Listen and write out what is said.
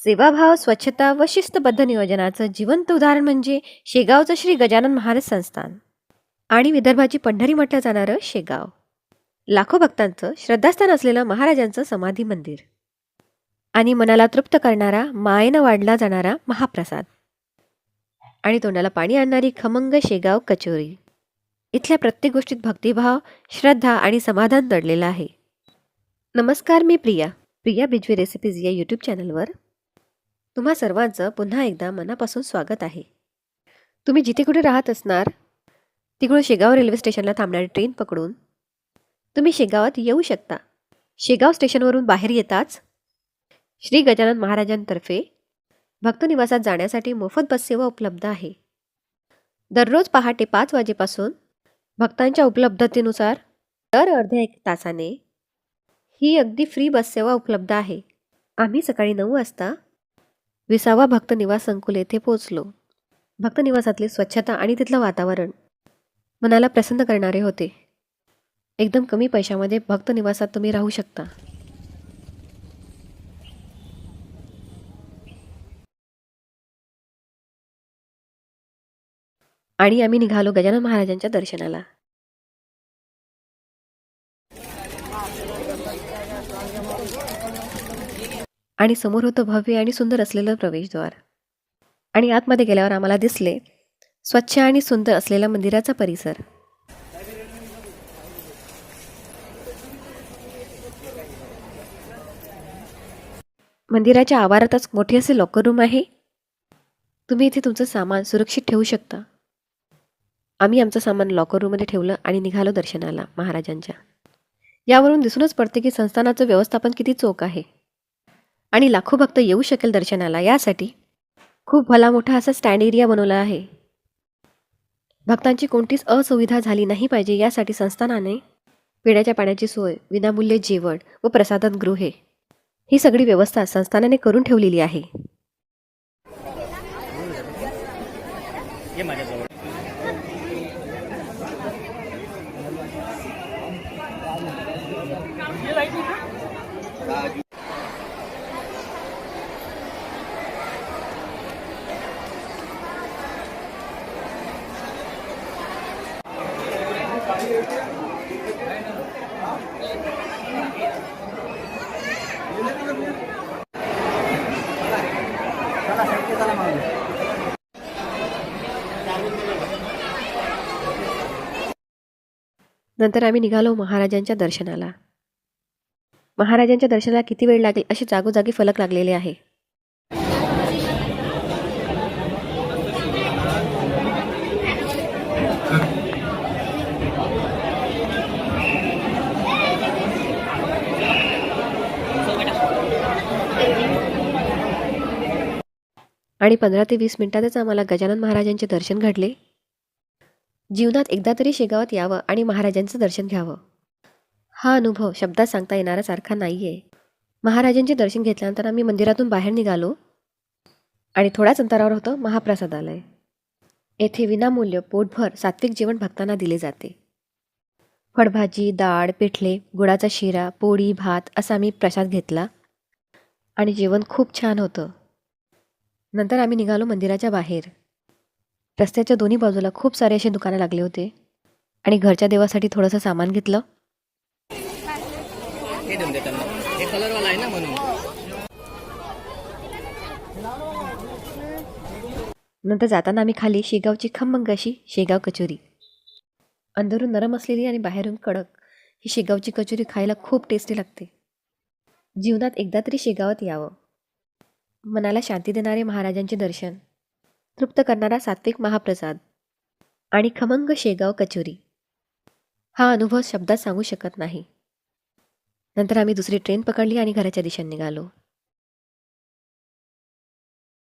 सेवाभाव, स्वच्छता व शिस्तबद्ध नियोजनाचं जिवंत उदाहरण म्हणजे शेगावचं श्री गजानन महाराज संस्थान आणि विदर्भाची पंढरी म्हटलं जाणारं शेगाव. लाखो भक्तांचं श्रद्धास्थान असलेलं महाराजांचं समाधी मंदिर आणि मनाला तृप्त करणारा, मायेनं वाढला जाणारा महाप्रसाद आणि तोंडाला पाणी आणणारी खमंग शेगाव कचोरी. इथल्या प्रत्येक गोष्टीत भक्तिभाव, श्रद्धा आणि समाधान दडलेलं आहे. नमस्कार, मी प्रिया बिजवी रेसिपीज या यूट्यूब चॅनलवर तुम्हा सर्वांचं पुन्हा एकदा मनापासून स्वागत आहे. तुम्ही जिथे कुठे राहत असणार तिकडून शेगाव रेल्वे स्टेशनला थांबणारी ट्रेन पकडून तुम्ही शेगावात येऊ शकता. शेगाव स्टेशनवरून बाहेर येताच श्री गजानन महाराजांतर्फे भक्तनिवासात जाण्यासाठी मोफत बससेवा उपलब्ध आहे. दररोज पहाटे 5 वाजेपासून भक्तांच्या उपलब्धतेनुसार दर अर्ध्या 1 तासाने ही अगदी फ्री बससेवा उपलब्ध आहे. आम्ही सकाळी 9 वाजता 20वा भक्तनिवास संकुल येथे पोहोचलो. भक्तनिवासातली स्वच्छता आणि तिथलं वातावरण मनाला प्रसन्न करणारे होते. एकदम कमी पैशामध्ये भक्तनिवासात तुम्ही राहू शकता. आणि आम्ही निघालो गजानन महाराजांच्या दर्शनाला. आणि समोर होतं भव्य आणि सुंदर असलेलं प्रवेशद्वार. आणि आतमध्ये गेल्यावर आम्हाला दिसले स्वच्छ आणि सुंदर असलेला मंदिराचा परिसर. मंदिराच्या आवारातच मोठे असे लॉकर रूम आहे. तुम्ही इथे तुमचं सामान सुरक्षित ठेवू शकता. आम्ही आमचं सामान लॉकर रूममध्ये ठेवलं आणि निघालो दर्शनाला महाराजांच्या. यावरून दिसूनच पडते की संस्थानाचं व्यवस्थापन किती चोख आहे आणि लाखो भक्त येऊ शकेल दर्शनाला यासाठी खूप भला मोठा असा स्टँड एरिया बनवला आहे. भक्तांची कोणतीच असुविधा झाली नाही पाहिजे यासाठी संस्थानाने पिण्याच्या पाण्याची सोय, विनामूल्य जेवण व प्रसाधन गृहे ही सगळी व्यवस्था संस्थानाने करून ठेवलेली आहे. नंतर आम्ही निघालो महाराजांच्या दर्शनाला. महाराजांच्या दर्शनाला किती वेळ लागेल असे जागोजागी फलक लागलेले आहे. आणि 15 ते 20 मिनिटातच आम्हाला गजानन महाराजांचे दर्शन घडले. जीवनात एकदा तरी शेगावात यावं आणि महाराजांचं दर्शन घ्यावं. हा अनुभव शब्दात सांगता येणारा सारखा नाही आहे. महाराजांचे दर्शन घेतल्यानंतर आम्ही मंदिरातून बाहेर निघालो आणि थोड्याच अंतरावर होतं महाप्रसादालय. येथे विनामूल्य पोटभर सात्विक जेवण भक्तांना दिले जाते. फळभाजी, डाळ, पिठले, गुळाचा शिरा, पोळी, भात असा आम्ही प्रसाद घेतला आणि जेवण खूप छान होतं. नंतर आम्ही निघालो मंदिराच्या बाहेर. रस्त्याच्या दोन्ही बाजूला खूप सारे असे दुकानं लागले होते आणि घरच्या देवासाठी थोडंसं सामान घेतलं. नंतर जाताना आम्ही खाली शेगावची खमंग अशी शेगाव कचोरी, अंदरून नरम असलेली आणि बाहेरून कडक, ही शेगावची कचोरी खायला खूप टेस्टी लागते. जीवनात एकदा तरी शेगावात यावं. मनाला शांती देणारे महाराजांचे दर्शन, तृप्त करणारा सात्विक महाप्रसाद आणि खमंग शेगाव कचोरी हा अनुभव शब्दात सांगू शकत नाही. नंतर आम्ही दुसरी ट्रेन पकडली आणि घराच्या दिशेने निघालो.